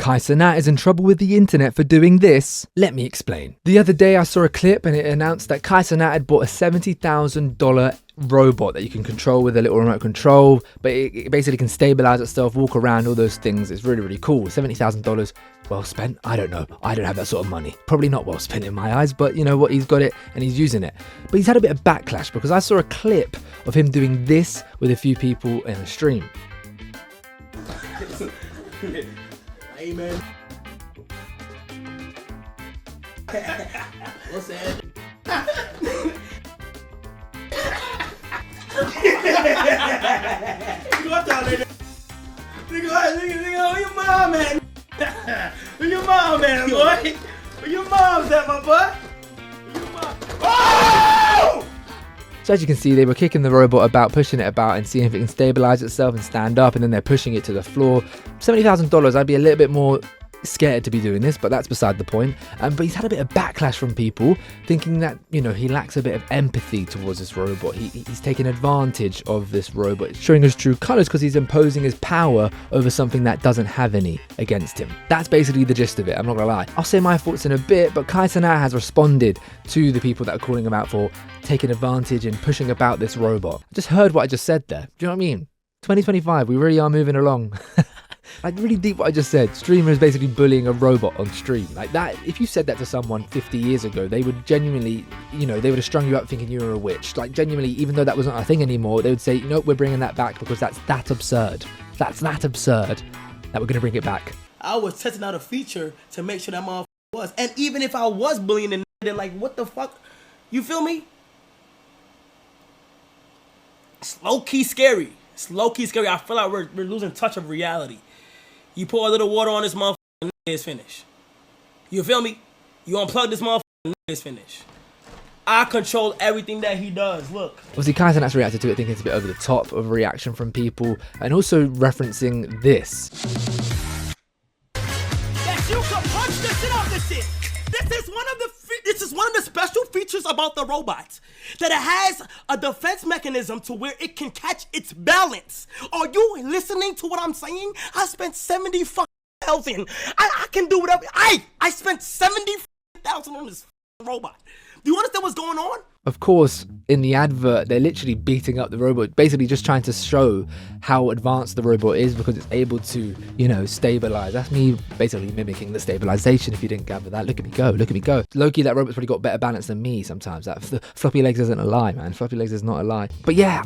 Cenat is in trouble with the internet for doing this? Let me explain. The other day I saw a clip and it announced that Cenat had bought a $70,000 robot that you can control with a little remote control, but it basically can stabilize itself, walk around, all those things. It's really, really cool. $70,000, well spent? I don't know. I don't have that sort of money. Probably not well spent in my eyes, but you know what? He's got it and he's using it. But he's had a bit of backlash because I saw a clip of him doing this with a few people in a stream. Amen. What's that? Nigga, where your mom at? Where your mom at, boy? Where your mom's at, my boy? Where your mom? Oh! So as you can see, they were kicking the robot about, pushing it about and seeing if it can stabilize itself and stand up, and then they're pushing it to the floor. $70,000, I'd be a little bit more scared to be doing this, but that's beside the point. But he's had a bit of backlash from people thinking that, you know, he lacks a bit of empathy towards this robot. He's taking advantage of this robot, showing his true colors because he's imposing his power over something that doesn't have any against him. That's basically the gist of it, I'm not gonna lie. I'll say my thoughts in a bit, but Cenat has responded to the people that are calling him out for taking advantage and pushing about this robot. I just heard what I just said there. Do you know what I mean? 2025, we really are moving along. Like, really deep what I just said. Streamer is basically bullying a robot on stream. Like that, if you said that to someone 50 years ago, they would genuinely, you know, they would have strung you up thinking you were a witch. Like genuinely, even though that wasn't a thing anymore, they would say, you know, we're bringing that back because that's that absurd. That's that absurd that we're going to bring it back. I was testing out a feature to make sure that motherfucker was. And even if I was bullying the then like, what the fuck? You feel me? It's low-key scary. It's low-key scary. I feel like we're losing touch of reality. You pour a little water on this motherfucker, and it's finished. You feel me? You unplug this motherfucker, and it's finished. I control everything that he does. Look. Obviously, Cenat's reacted to it thinking it's a bit over the top of a reaction from people, and also referencing this. That you can punch the shit off this shit. This is one of the special features about the robots, that it has a defense mechanism to where it can catch its balance. Are you listening to what I'm saying? I spent $70,000. I can do whatever. I spent $70,000 on this robot. Do you understand what's going on? Of course, in the advert, they're literally beating up the robot, basically just trying to show how advanced the robot is because it's able to, you know, stabilize. That's me basically mimicking the stabilization, if you didn't gather that. Look at me go, look at me go. Low-key, that robot's probably got better balance than me sometimes. That Floppylegss isn't a lie, man. Floppylegss is not a lie. But yeah,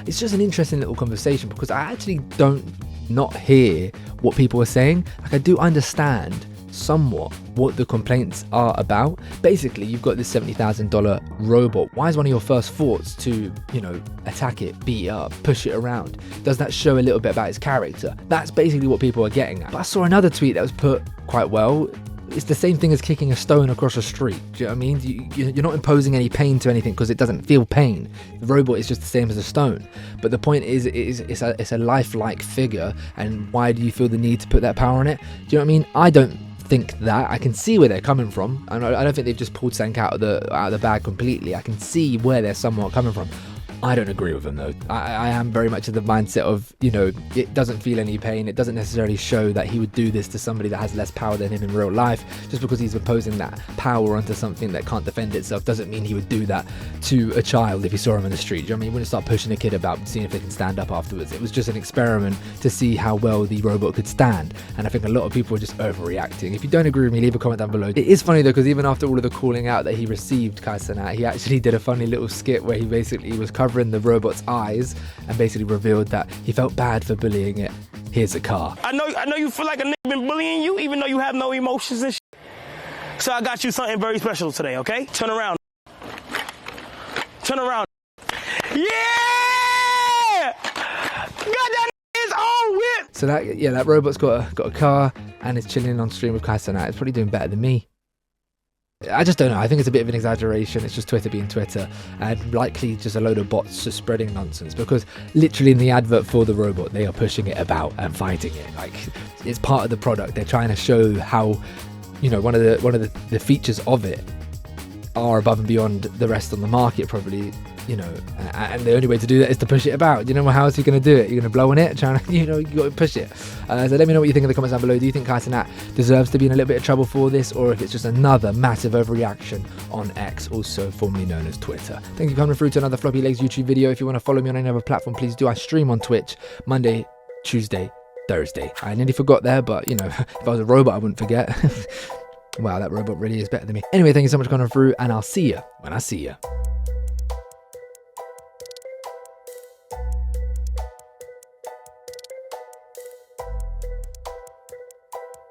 it's just an interesting little conversation because I actually don't not hear what people are saying. Like, I do understand somewhat what the complaints are about. Basically, you've got this $70,000 robot. Why is one of your first thoughts to, you know, attack it, beat it up, push it around? Does that show a little bit about its character? That's basically what people are getting at. But I saw another tweet that was put quite well. It's the same thing as kicking a stone across a street. Do you know what I mean? You're not imposing any pain to anything because it doesn't feel pain. The robot is just the same as a stone. But the point is, it's a lifelike figure, and why do you feel the need to put that power on it? Do you know what I mean? I don't think that. I can see where they're coming from, and I don't think they've just pulled something out of the bag completely. I can see where they're somewhat coming from. I don't agree with them though. I am very much in the mindset of, you know, it doesn't feel any pain. It doesn't necessarily show that he would do this to somebody that has less power than him in real life. Just because he's imposing that power onto something that can't defend itself doesn't mean he would do that to a child if he saw him in the street. Do you know what I mean? He wouldn't start pushing a kid about, seeing if they can stand up afterwards. It was just an experiment to see how well the robot could stand. And I think a lot of people are just overreacting. If you don't agree with me, leave a comment down below. It is funny though, because even after all of the calling out that he received, Cenat, he actually did a funny little skit where he basically was covering the robot's eyes and basically revealed that he felt bad for bullying it. Here's a car. I know you feel like a nigga been bullying you even though you have no emotions and shit. So I got you something very special today, okay? Turn around. Turn around. Yeah! Got that his own whip! So that robot's got a car and is chilling on stream with Cenat. It's probably doing better than me. I just don't know. I think it's a bit of an exaggeration. It's just Twitter being Twitter, and likely just a load of bots just spreading nonsense, because literally in the advert for the robot, they are pushing it about and fighting it. Like, it's part of the product. They're trying to show how, you know, one of the features of it are above and beyond the rest on the market, probably, and the only way to do that is to push it about. How else are you going to do it? You're going to blow on it, trying to, you got to push it. So let me know what you think in the comments down below. Do you think Cenat deserves to be in a little bit of trouble for this, or if it's just another massive overreaction on X, also formerly known as Twitter? Thank you for coming through to another Floppylegss YouTube video. If you want to follow me on any other platform, please do. I stream on Twitch Monday, Tuesday, Thursday. I nearly forgot there, but if I was a robot, I wouldn't forget. Wow, that robot really is better than me. Anyway, thank you so much for coming through, and I'll see you when I see you.